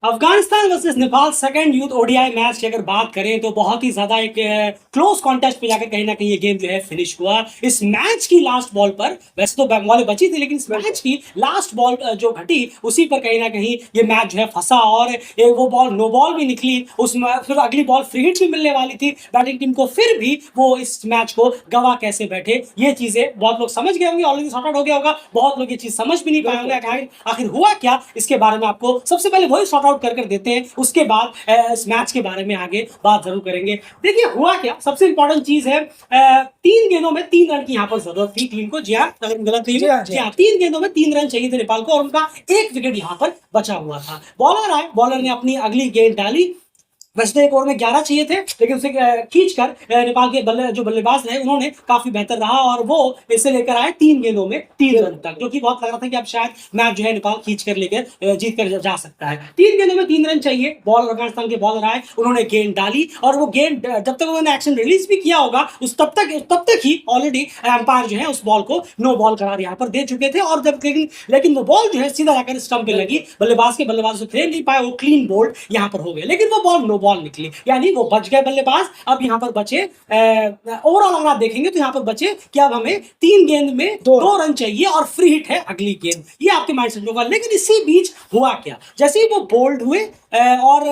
Afghanistan versus Nepal second youth ODI match की अगर बात करें तो बहुत ही ज्यादा एक क्लोज कॉन्टेस्ट पे जाकर कहीं ना कहीं ये गेम जो है फिनिश हुआ। इस मैच की लास्ट बॉल पर वैसे तो बॉलें बची थी, लेकिन इस मैच की लास्ट बॉल जो घटी उसी पर कहीं ना कहीं ये मैच जो है फंसा और वो बॉल नो बॉल भी निकली। फिर अगली बॉल फ्री हिट भी मिलने वाली थी बैटिंग टीम को, फिर भी वो इस मैच को गवा कैसे बैठे। ये चीजें बहुत लोग समझ गए होंगे, ऑलरेडी सॉर्ट आउट हो गया होगा, बहुत लोग ये चीज समझ भी नहीं पाए होंगे आखिर हुआ क्या। इसके बारे में आपको सबसे पहले वही सॉर्ट आउट कर देते हैं, उसके बाद इस मैच के बारे में आगे बात जरूर करेंगे। देखिए हुआ क्या, सबसे इंपॉर्टेंट चीज है 3 गेंदों में 3 रन की यहाँ पर जरूरत थी टीम को। जी हाँ, अगर गलत नहीं है, जी हाँ, 3 गेंदों में 3 रन चाहिए थे नेपाल को और उनका 1 विकेट यहाँ पर बचा हुआ था। बॉलर आए, बॉलर ने अपनी अगली गेंद डाली। वैसे तो एक ओवर में 11 चाहिए थे, लेकिन उसे खींचकर नेपाल के जो बल्लेबाज रहे उन्होंने काफी बेहतर रहा और वो इसे लेकर आए 3 गेंदों में 3 रन तक, जो कि बहुत लग रहा था कि अब शायद मैच जो है नेपाल खींच कर लेकर जीत कर जा सकता है। 3 गेंदों में 3 रन चाहिए, बॉल अफगानिस्तान के बॉलर आए, उन्होंने गेंद डाली और वो गेंद जब तक उन्होंने एक्शन रिलीज भी किया होगा उस तब तक ही ऑलरेडी अंपायर जो है उस बॉल को नो बॉल करार यहाँ पर दे चुके थे। और जब लेकिन वो बॉल जो है सीधा जाकर स्टंप पे लगी, बल्लेबाज से खेल नहीं पाए, वो क्लीन बोल्ड यहाँ पर हो गए, लेकिन वो बॉल नो बॉल निकली, यानी वो बच गए बल्लेबाज। अब यहाँ पर बचे ओवरऑल अगर आप देखेंगे तो यहाँ पर बचे कि अब हमें 3 गेंद में 2 रन चाहिए और फ्री हिट है अगली गेंद, ये आपके माइंड सेट होगा। लेकिन इसी बीच हुआ क्या, जैसे ही वो बोल्ड हुए और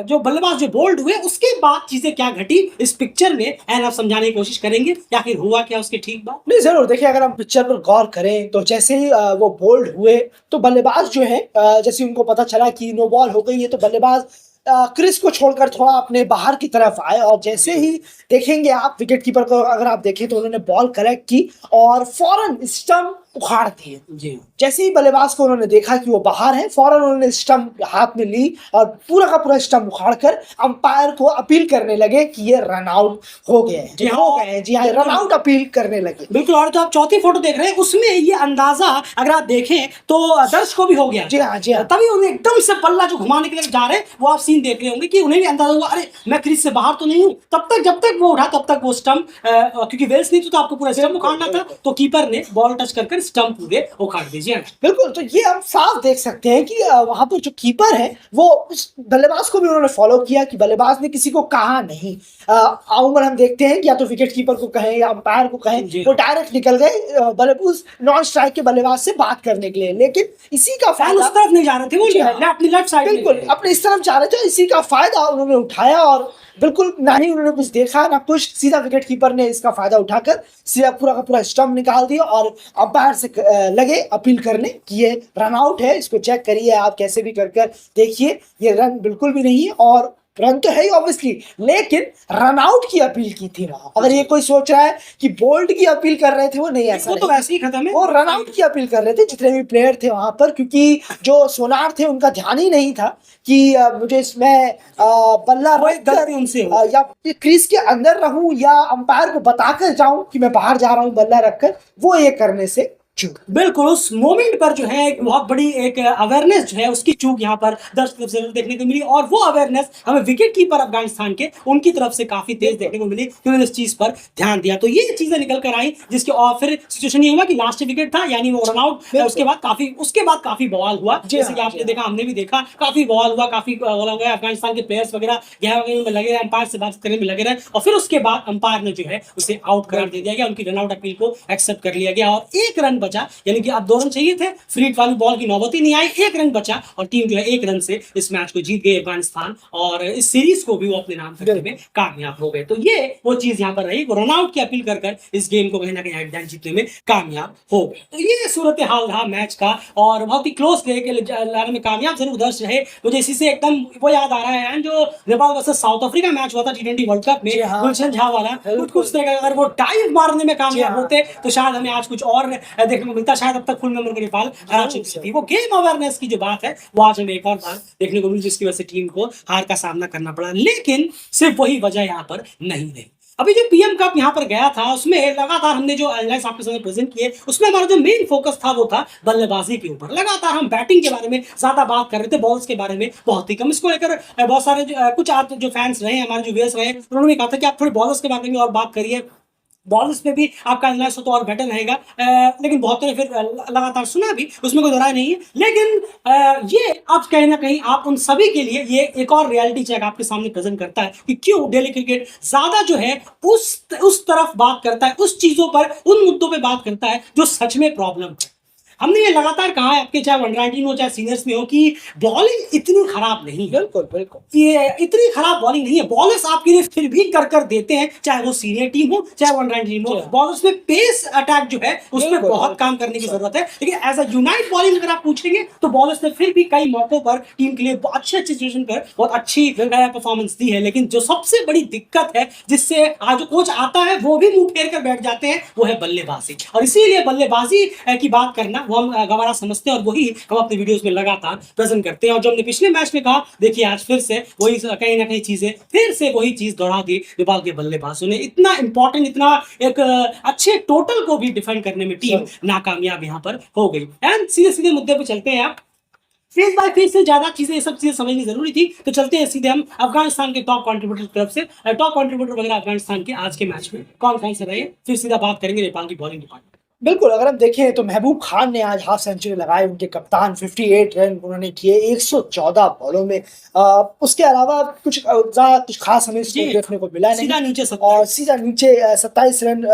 जो बल्लेबाज जो बोल्ड हुए उसके बाद चीजें क्या घटी इस पिक्चर में एंड आप समझाने की कोशिश करेंगे या फिर हुआ क्या उसके ठीक बात। नहीं, जरूर देखिए, अगर हम पिक्चर पर गौर करें तो जैसे ही वो बोल्ड हुए तो बल्लेबाज जो है जैसे उनको पता चला कि नो बॉल हो गई है तो बल्लेबाज क्रिस को छोड़कर थोड़ा अपने बाहर की तरफ आए और जैसे ही देखेंगे आप विकेट कीपर को अगर आप देखें तो उन्होंने बॉल कलेक्ट की और फौरन स्टंप उखाड़ दिए। जी, जैसे ही बल्लेबाज को उन्होंने देखा कि वो बाहर है, फौरन उन्होंने स्टंप हाथ में ली और पूरा का पूरा स्टंप उखाड़कर अंपायर को अपील करने लगे कि ये रन आउट हो गए हैं। जी हो गए हैं, जी हाँ, रन आउट अपील करने लगे। बिल्कुल। और जो आप चौथी फोटो देख रहे हैं उसमें ये अंदाजा अगर आप देखें तो दर्शक को भी हो गया। जी हाँ, जी हाँ। तभी उन्हें एकदम से पल्ला जो घुमाने के लिए जा रहे हैं वो आप सीन देख रहे होंगे कि उन्हें भी अंदाजा हुआ, अरे मैं क्रीज से बाहर तो नहीं हूं। तब तक जब तक वो उठा तब तक वो स्टंप, क्योंकि वेल्स नहीं तो आपको पूरा स्टंप उखाड़ना था, तो कीपर ने बॉल टच कर स्टंप पूरे उखाड़ दीजिए। बिल्कुल, तो ये हम साफ देख सकते हैं कि वहां पर जो कीपर है वो उस बल्लेबाज को भी उन्होंने फॉलो किया कि बल्लेबाज ने किसी को कहा नहीं। अमूमन हम देखते हैं कि या तो विकेट कीपर को कहें या अंपायर को कहें, वो डायरेक्ट निकल गए बल्लेबाज नॉन स्ट्राइक के बल्लेबाज से बात करने के लिए, लेकिन इसी का फायदा उस तरफ नहीं जा रहे थे, वो अपनी लेफ्ट साइड बिल्कुल अपने इस तरफ जा रहे थे, इसी का फायदा उन्होंने उठाया और बिल्कुल ना ही उन्होंने कुछ देखा ना कुछ, सीधा विकेट कीपर ने इसका फायदा उठाकर सीधा पूरा का पूरा स्टंप निकाल दिया और अंपायर से लगे अपील करने कि ये रन आउट है, इसको चेक करिए आप कैसे भी कर देखिए, ये रन बिल्कुल भी नहीं है। और रन तो है ही ऑब्वियसली, लेकिन रन आउट की अपील की थी वहां। अगर ये कोई सोच रहा है कि बोल्ड की अपील कर रहे थे, वो नहीं, ऐसा वो तो वैसे ही खत्म है, वो रन आउट की अपील कर रहे थे जितने भी प्लेयर थे वहां पर, क्योंकि जो सोनार थे उनका ध्यान ही नहीं था कि मुझे इसमें बल्ला रखकर उनसे या क्रीज के अंदर रहूं या अंपायर को बताकर जाऊं कि मैं बाहर जा रहा हूं बल्ला रखकर, वो ये करने से चूक। बिल्कुल उस मोमेंट पर जो है एक बहुत बड़ी एक अवेयरनेस जो है उसकी चूक यहाँ पर दर्शक से देखने को मिली और वो अवेयरनेस हमें विकेट कीपर अफगानिस्तान के उनकी तरफ से काफी तेज देखने को मिली कि उन्होंने इस चीज पर ध्यान दिया। तो ये चीजें निकल कर आई जिसके और फिर सिचुएशन ये हुआ कि लास्ट विकेट था, यानी वो रन आउट। उसके बाद काफी बवाल हुआ, जैसे कि आपने देखा, हमने भी देखा, काफी बवाल हुआ, काफी बवाल हो गया। अफगानिस्तान के प्लेयर्स वगैरह में लगे रहे, अंपायर से बात करने में लगे रहे और फिर उसके बाद अंपायर ने जो है उसे आउट करार दे दिया गया, उनकी रन आउट अपील को एक्सेप्ट कर लिया गया और 1 रन बचा, यानी कि अब 2 रन चाहिए थे, फ्री हिट वाली बॉल की नौबत ही नहीं आई, 1 रन बचा और टीम जो है 1 रन से इस मैच को जीत गई अफगानिस्तान और इस सीरीज को भी वो अपने नाम करने में कामयाब हो गए। तो ये वो चीज यहाँ पर रही, वो रन आउट की अपील कर इस गेम को कहीं ना कहीं एट जीतने में कामयाब हो गए। तो ये सूरत हाल रहा मैच का और बहुत ही क्लोज लाने में कामयाब जरूर दर्श रहे। मुझे इसी से एकदम वो याद आ रहा है जो Nepal versus south Africa match हुआ था T20 वर्ल्ड कप में, गुलशन झा वाला, कुछ तरह अगर वो डाइव मारने में कामयाब होते तो शायद हमें आज कुछ और देखने को मिलता, शायद अब तक फुल मेंबर के नेपाल हरा चुकी थी। वो गेम अवेयरनेस की जो बात है वो आज हमें एक और बार देखने को मिली, जिसकी वजह से टीम को हार का सामना करना पड़ा। लेकिन सिर्फ वही वजह यहाँ पर नहीं रही। अभी जो पीएम कप यहाँ पर गया था उसमें लगातार हमने जो एनालाइज आपके सामने प्रेजेंट किए उसमें हमारा जो मेन फोकस था वो था बल्लेबाजी के ऊपर। लगातार हम बैटिंग के बारे में ज्यादा बात कर रहे थे, बॉल्स के बारे में बहुत ही कम। इसको लेकर बहुत सारे कुछ आप जो फैंस रहे, हमारे जो व्यूअर्स रहे, उन्होंने कहा था कि आप थोड़ी बॉलर्स के बारे में और बात करिए, बॉलर्स पे भी आपका एनालिसिस हो तो और बेटर रहेगा। लेकिन बहुत ने फिर लगातार सुना भी, उसमें कोई दोहराय नहीं है। लेकिन ये आप कहीं ना कहीं आप उन सभी के लिए ये एक और रियलिटी चेक आपके सामने प्रेजेंट करता है कि क्यों डेली क्रिकेट ज्यादा जो है उस तरफ बात करता है, उस चीजों पर, उन मुद्दों पे बात करता है जो सच में प्रॉब्लम है। हमने ये लगातार कहा है, आपके चाहे वन हो चाहे सीनियर्स में हो, कि बॉलिंग इतनी खराब नहीं है। बिल्कुल बिल्कुल, ये इतनी खराब बॉलिंग नहीं है, बॉलर्स आपके लिए फिर भी कर देते हैं, चाहे वो सीनियर टीम हो चाहे वन टीम हो। बॉलर्स में पेस अटैक जो है उस पर बहुत काम करने की जरूरत है। लेकिन एज अ यूनाइट बॉलिंग अगर आप पूछेंगे तो बॉलर्स ने फिर भी कई मौकों पर टीम के लिए अच्छे सिचुएशन पर बहुत अच्छी परफॉर्मेंस दी है। लेकिन जो सबसे बड़ी दिक्कत है जिससे आज कोच आता है वो भी मुंह फेर कर बैठ जाते हैं, वो है बल्लेबाजी। और इसीलिए बल्लेबाजी की बात करना वो हम गवारा समझते हैं और वही हम अपने वीडियोस में लगातार प्रेजेंट करते हैं। और जो हमने पिछले मैच में कहा, देखिए आज फिर से वही कहीं ना कहीं चीजें, फिर से वही चीज दोहरा दी नेपाल के बल्लेबाजों ने। इतना इंपॉर्टेंट, इतना एक अच्छे टोटल को भी डिफाइन करने में टीम नाकामयाब यहाँ पर हो गई। एंड सीधे सीधे मुद्दे पे चलते हैं आप, फेस बाय फेस से ज्यादा चीजें, ये सब चीजें समझनी जरूरी थी। तो चलते हैं सीधे हम अफगानिस्तान के टॉप कंट्रीब्यूटर की तरफ से। टॉप कंट्रीब्यूटर वगैरह अफगानिस्तान के आज के मैच में कौन कौन से रहे, फिर सीधा बात करेंगे नेपाल की बॉलिंग डिपार्टमेंट। बिल्कुल। अगर हम देखें तो महबूब खान ने आज हाफ सेंचुरी लगाई, उनके कप्तान 58 रन उन्होंने किए 114 बॉलों में। उसके अलावा कुछ ज्यादा कुछ खास हमें स्कोर देखने को मिला नहीं। सीधा नीचे और सीधा नीचे 27 रन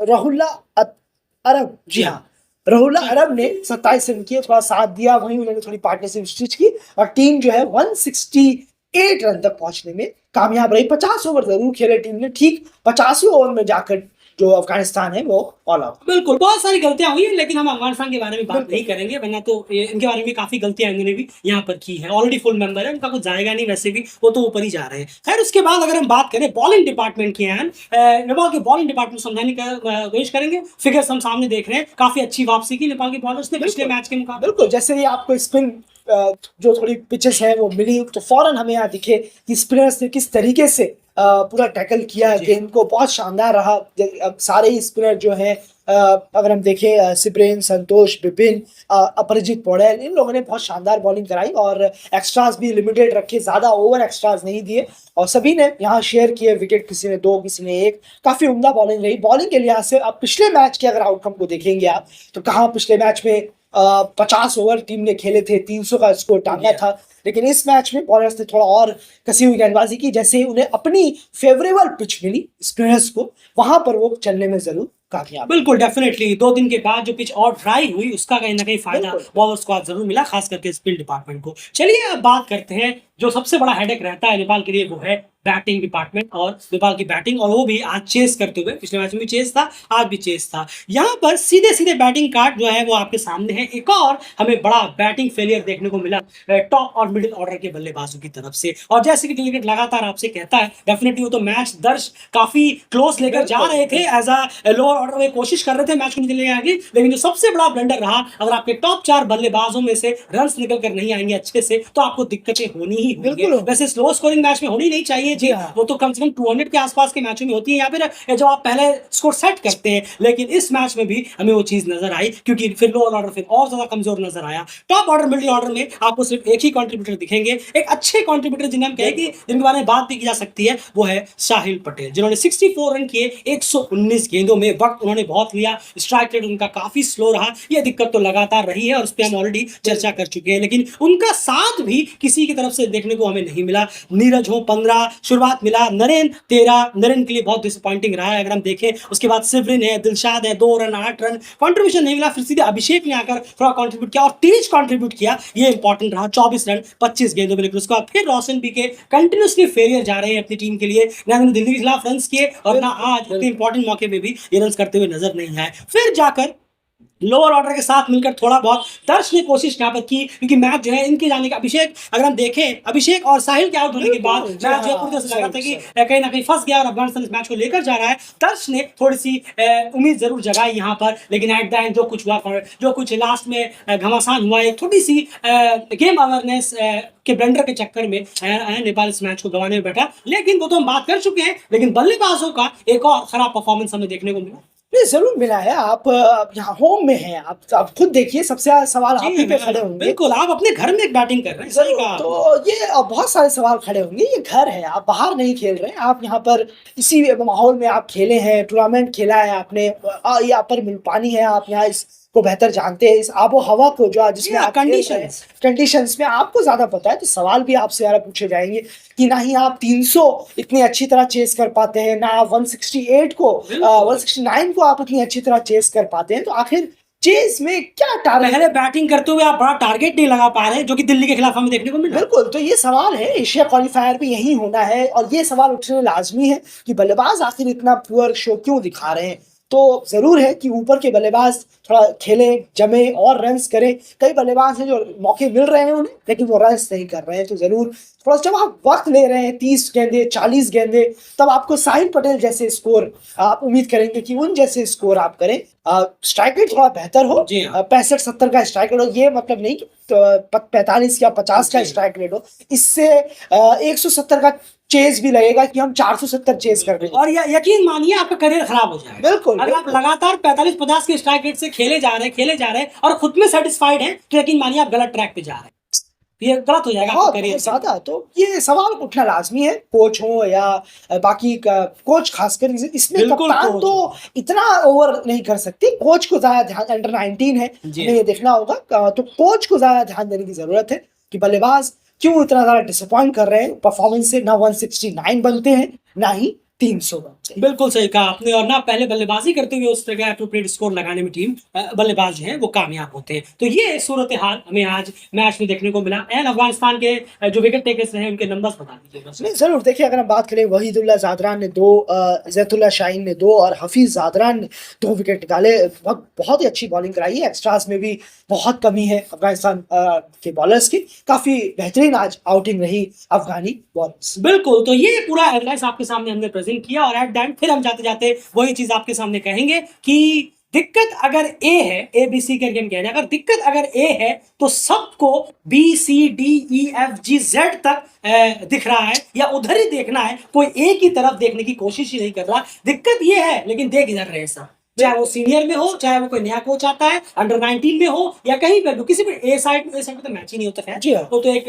राहुल्ला अरब, जी हाँ, राहुल्ला अरब ने 27 रन किए, थोड़ा साथ दिया, वहीं उन्होंने थोड़ी पार्टनरशिप स्टिच की और टीम जो है 168 रन तक पहुंचने में कामयाब रही। 50 ओवर जरूर खेले टीम ने, ठीक 50वें ओवर में जाकर जो अफगानिस्तान है वो ऑल आउट। बिल्कुल, बहुत सारी गलतियां हुई है, लेकिन हम अफगानिस्तान के बारे में बात नहीं करेंगे, वरना तो इनके बारे में काफी गलतियां इन्होंने भी यहाँ पर की है। ऑलरेडी फुल मेंबर है, उनका कुछ जाएगा नहीं, वैसे भी वो तो ऊपर ही जा रहे हैं। खैर, उसके बाद अगर हम बात करें बॉलिंग डिपार्टमेंट की, नेपाल के बॉलिंग डिपार्टमेंट समझाने का कोशिश करेंगे। फिगर्स हम सामने देख रहे हैं, काफी अच्छी वापसी की नेपाल के बॉलर्स ने पिछले मैच के मुकाबले। बिल्कुल, जैसे ही आपको स्पिन जो थोड़ी पिचेस है वो मिली तो फौरन हमें यहाँ दिखे कि स्पिनर्स ने किस तरीके से पूरा टैकल किया गेंद को, बहुत शानदार रहा। अब सारे ही स्पिनर जो हैं, अगर हम देखें सिब्रेन, संतोष, विपिन, अपराजित पौड़ेल, इन लोगों ने बहुत शानदार बॉलिंग कराई और एक्स्ट्रास भी लिमिटेड रखे, ज्यादा ओवर एक्स्ट्रास नहीं दिए और सभी ने यहाँ शेयर किए विकेट, किसी ने 2 किसी ने 1। काफी उम्दा बॉलिंग रही। बॉलिंग के लिहाज से अब पिछले मैच के अगर आउटकम को देखेंगे आप तो कहाँ पिछले मैच में 50 ओवर टीम ने खेले थे, 300 का स्कोर टांगा था। लेकिन इस मैच में बॉलर्स ने थोड़ा और कसी हुई गेंदबाजी की, जैसे उन्हें अपनी फेवरेबल पिच मिली स्पिनर्स को, वहां पर वो चलने में जरूर कामयाब। बिल्कुल, डेफिनेटली 2 दिन के बाद जो पिच और ड्राई हुई उसका कहीं ना कहीं फायदा बॉलर्स को आज जरूर मिला, खास करके स्पिन डिपार्टमेंट को। चलिए अब बात करते हैं जो सबसे बड़ा हेडेक रहता है नेपाल के लिए, वो है बैटिंग डिपार्टमेंट और नेपाल की बैटिंग, और वो भी आज चेस करते हुए। पिछले मैच में भी चेस था, आज भी चेस था। यहाँ पर सीधे सीधे बैटिंग कार्ड जो है वो आपके सामने है। एक और हमें बड़ा बैटिंग फेलियर देखने को मिला टॉप और मिडिल ऑर्डर के बल्लेबाजों की तरफ से। और जैसे कि क्रिकेट लगातार आपसे कहता है, डेफिनेटली वो तो मैच दर्श काफी क्लोज लेकर जा रहे थे, एज अ लोअर ऑर्डर में कोशिश कर रहे थे मैच को निकलने आगे। लेकिन जो सबसे बड़ा ब्लंडर रहा, अगर आपके टॉप 4 बल्लेबाजों में से रन निकल कर नहीं आएंगे अच्छे से तो आपको दिक्कतें होनी ही होंगी। वैसे स्लो स्कोरिंग मैच में होनी नहीं चाहिए जी, वो तो कम से कम 200 के आसपास के मैचों में होती है, या फिर जब आप पहले स्कोर सेट करते हैं। लेकिन इस मैच में भी हमें वो चीज नजर आई, क्योंकि फिर लोअर ऑर्डर फिर और ज्यादा कमजोर नजर आया। टॉप ऑर्डर मिडिल ऑर्डर में आपको सिर्फ एक ही कंट्रीब्यूटर दिखेंगे, एक अच्छे कंट्रीब्यूटर जिन्हें हम कहेंगे, जिनके बारे में बात भी की जा सकती है, वो है साहिल पटेल, जिन्होंने 64 रन किए 119 गेंदों में। वक्त उन्होंने बहुत लिया, स्ट्राइक रेट उनका काफी स्लो रहा, ये दिक्कत तो लगातार रही है और उस पर हम ऑलरेडी चर्चा कर चुके हैं। लेकिन उनका साथ भी किसी की तरफ से देखने को हमें नहीं मिला। नीरज हो 15, शुरुआत मिला, नरेन 13, नरेन के लिए बहुत डिसअपॉइंटिंग रहा है अगर हम देखें। उसके बाद सिवरिन है, दिलशाद है, 2 रन 8 रन, कंट्रीब्यूशन नहीं मिला। फिर सीधे अभिषेक ने आकर थोड़ा कंट्रीब्यूट किया और तेज कंट्रीब्यूट किया, ये इंपॉर्टेंट रहा, 24 रन 25 गेंदों में। लेकिन उसके बाद फिर रोशन बी के कंटिन्यूसली फेलियर जा रहे हैं अपनी टीम के लिए, ना उन्होंने दिल्ली के खिलाफ रन किए और ना आज इतने इंपॉर्टेंट मौके में भी ये रन करते हुए नजर नहीं आए। फिर जाकर लोअर ऑर्डर के साथ मिलकर थोड़ा बहुत दर्श ने कोशिश यहाँ पर की, क्योंकि मैच जो है इनके जाने का, अभिषेक अगर हम देखें, अभिषेक और साहिल के आउट होने के बाद मैच जो है पूरी तरह से लगा था कि कहीं ना कहीं फंस गया और अफगानिस्तान इस मैच को लेकर जा रहा है। दर्श ने थोड़ी सी उम्मीद जरूर जगाई यहाँ पर, लेकिन एट द एंड जो कुछ हुआ, जो कुछ लास्ट में घमासान हुआ, एक थोड़ी सी गेम अवेयरनेस के ब्लंडर के चक्कर में नेपाल इस मैच को गंवाने में बैठा। लेकिन वो तो हम बात कर चुके हैं, लेकिन बल्लेबाजों का एक और खराब परफॉर्मेंस हमें देखने को मिला। नहीं, ज़रूर मिला है। आप यहाँ होम में हैं, आप खुद देखिए सबसे ज़्यादा सवाल आप ही पे खड़े होंगे। बिल्कुल, आप अपने घर में एक बैटिंग कर रहे हैं, सही ज़रूर, कहा आपने। तो ये बहुत सारे सवाल खड़े होंगे, ये घर है, आप बाहर नहीं खेल रहे हैं, आप यहाँ पर इसी माहौल में आप खेले हैं, टूर्नामेंट खेला है आपने, यहाँ पर पानी है, आप यहाँ इसको बेहतर जानते हैं, इस आबो-हवा को जो जिसमें आप खेल रहे हैं, कंडीशंस कंडीशंस में आपको ज़्यादा पता है, तो सवाल भी आपसे ज़्यादा पूछे जाएँगे कि ना ही आप 300 इतनी अच्छी तरह चेज़ कर पाते हैं, ना आप 168 को 169 को आप इतनी अच्छी तरह चेज़ कर पाते हैं, तो आखिर चेज़ में क्या टारगेट? पहले बैटिंग करते हुए आप बड़ा टारगेट नहीं लगा पा रहे, जो कि दिल्ली के खिलाफ हमें देखने को मिला। बिल्कुल, तो ये सवाल है, एशिया क्वालीफायर भी यही होना है और ये सवाल उठना लाज़मी है कि बल्लेबाज आखिर इतना पुअर शो क्यों दिखा रहे हैं? तो ज़रूर है कि ऊपर के बल्लेबाज थोड़ा खेलें, जमें और रन्स करें। कई बल्लेबाज हैं जो मौके मिल रहे हैं उन्हें, लेकिन वो रन्स नहीं कर रहे हैं, तो ज़रूर थोड़ा जब आप वक़्त ले रहे हैं 30 गेंदें, 40 गेंदें, तब आपको साहिल पटेल जैसे स्कोर आप उम्मीद करेंगे कि उन जैसे स्कोर आप करें। स्ट्राइक रेट थोड़ा बेहतर हो, जी हाँ। 65-70 का स्ट्राइक रेट हो, ये मतलब नहीं कि तो 45 या 50 का स्ट्राइक रेट हो। इससे 170 का चेज़ भी लगेगा कि हम 470 चेज़ कर रहे हैं। और यकीन मानिए आपका करियर खराब हो जाएगा। बिल्कुल, अगर आप बिल्कुल। लगातार 45-50 के स्ट्राइक रेट से खेले जा रहे हैं और खुद में सैटिस्फाइड हैं, तो यकीन मानिए आप गलत ट्रैक पे जा रहे हैं। ये गलत हो जाएगा आपका बहुत करियर। ज़्यादा, तो ये सवाल उठना लाज़मी है, कोच हो या बाकी का कोच खासकर इसमें बिल्कुल कप्तान कोच तो हो। इतना ओवर नहीं कर सकते, कोच को ज़्यादा ध्यान, अंडर 19 है, जी। हमें ये देखना होगा, तो कोच को ज़्यादा ध्यान देने की ज़रूरत है कि बल्लेबाज क्यों इतना ज़्यादा डिसअपॉइंट कर रहे हैं, परफॉर्मेंस से ना 169 बनते हैं, ना ही 300 बनते हैं। बिल्कुल सही कहा आपने, और ना पहले बल्लेबाजी करते हुए उस जगह एप्रोप्रिएट स्कोर लगाने में टीम बल्लेबाज जो हैं वो कामयाब होते हैं। तो ये सूरत हाल हमें आज मैच में देखने को मिला। एंड अफगानिस्तान के जो विकेट टेकर्स रहे उनके नंबर्स बता दीजिए बस। नहीं, ज़रूर देखिए, अगर हम बात करें वहीदुल्ला ज़ादरान ने 2, ज़ैतुल्ला शाहीन ने 2 और हफ़ीज़ ज़ादरान ने 2 विकेट निकाले। बहुत ही अच्छी बॉलिंग कराई है, एक्स्ट्रास में भी बहुत कमी है अफ़गानिस्तान के बॉलर्स की। काफ़ी बेहतरीन आज आउटिंग रही अफ़गानी बॉलर्स। बिल्कुल, तो ये पूरा एनालाइज़ आपके सामने हमने प्रेज़ेंट किया और एट द एंड फिर हम जाते-जाते वही चीज़ आपके सामने कहेंगे कि दिक्कत अगर ए है, ए-बी-सी करके हम कह रहे हैं, अगर दिक्कत अगर ए है, तो सबको बी-सी-डी-ई-एफ-जी-ज़ेड तक दिख रहा है या उधर ही देखना है, कोई एक ही तरफ देखने की कोशिश ही नहीं कर रहा। दिक्कत ये है, लेकिन देख इधर रहे हैं सब। चाहे वो सीनियर में हो, चाहे वो कोई नया कोच आता है, अंडर 19 में हो या कहीं पे भी, किसी भी ए साइड में तो मैच ही नहीं होता खैर। जी हाँ। वो तो एक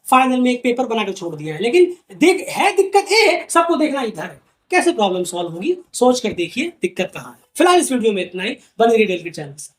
फाइनल में एक पेपर बना के छोड़ दिया है, लेकिन दिक्कत ए, सबको देखना इधर है। कैसे प्रॉब्लम सॉल्व होगी, सोच कर देखिए दिक्कत कहाँ है। फिलहाल इस वीडियो में इतना ही। बने रहिए डेली चैनल से।